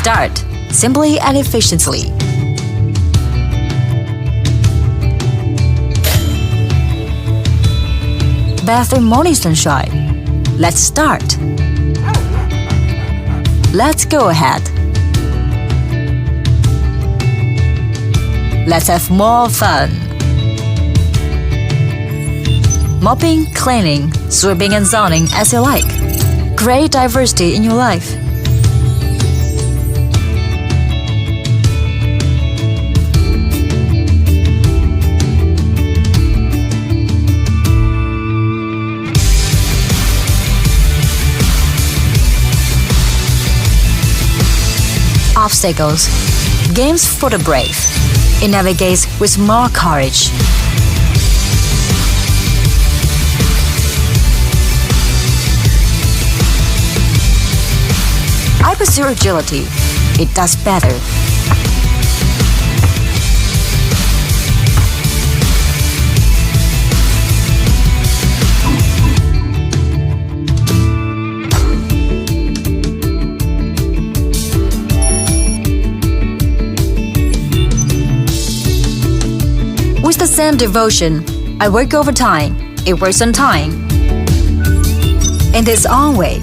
Start simply and efficiently. Bath in morning sunshine. Let's start. Let's go ahead. Let's have more fun. Mopping, cleaning, sweeping and zoning as you like. Create diversity in your life. Obstacles. Games for the brave. It navigates with more courage. I pursue agility. It does better. With the same devotion, I work overtime. It works on time. In its own way.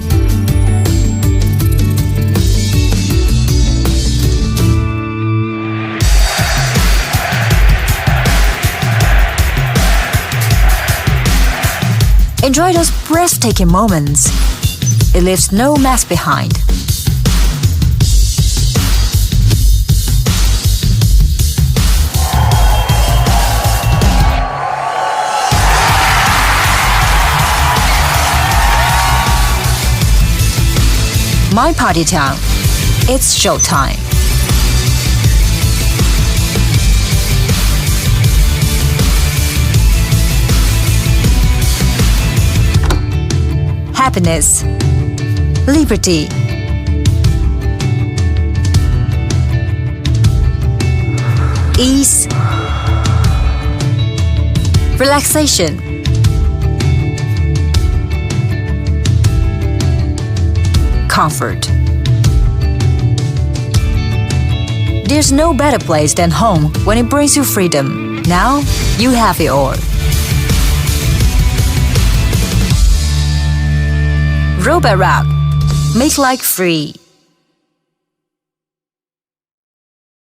Enjoy those breathtaking moments. It leaves no mess behind. My party town. It's showtime. Happiness, liberty, ease, relaxation, comfort. There's no better place than home when it brings you freedom. Now you have it all. Roborock, make life free.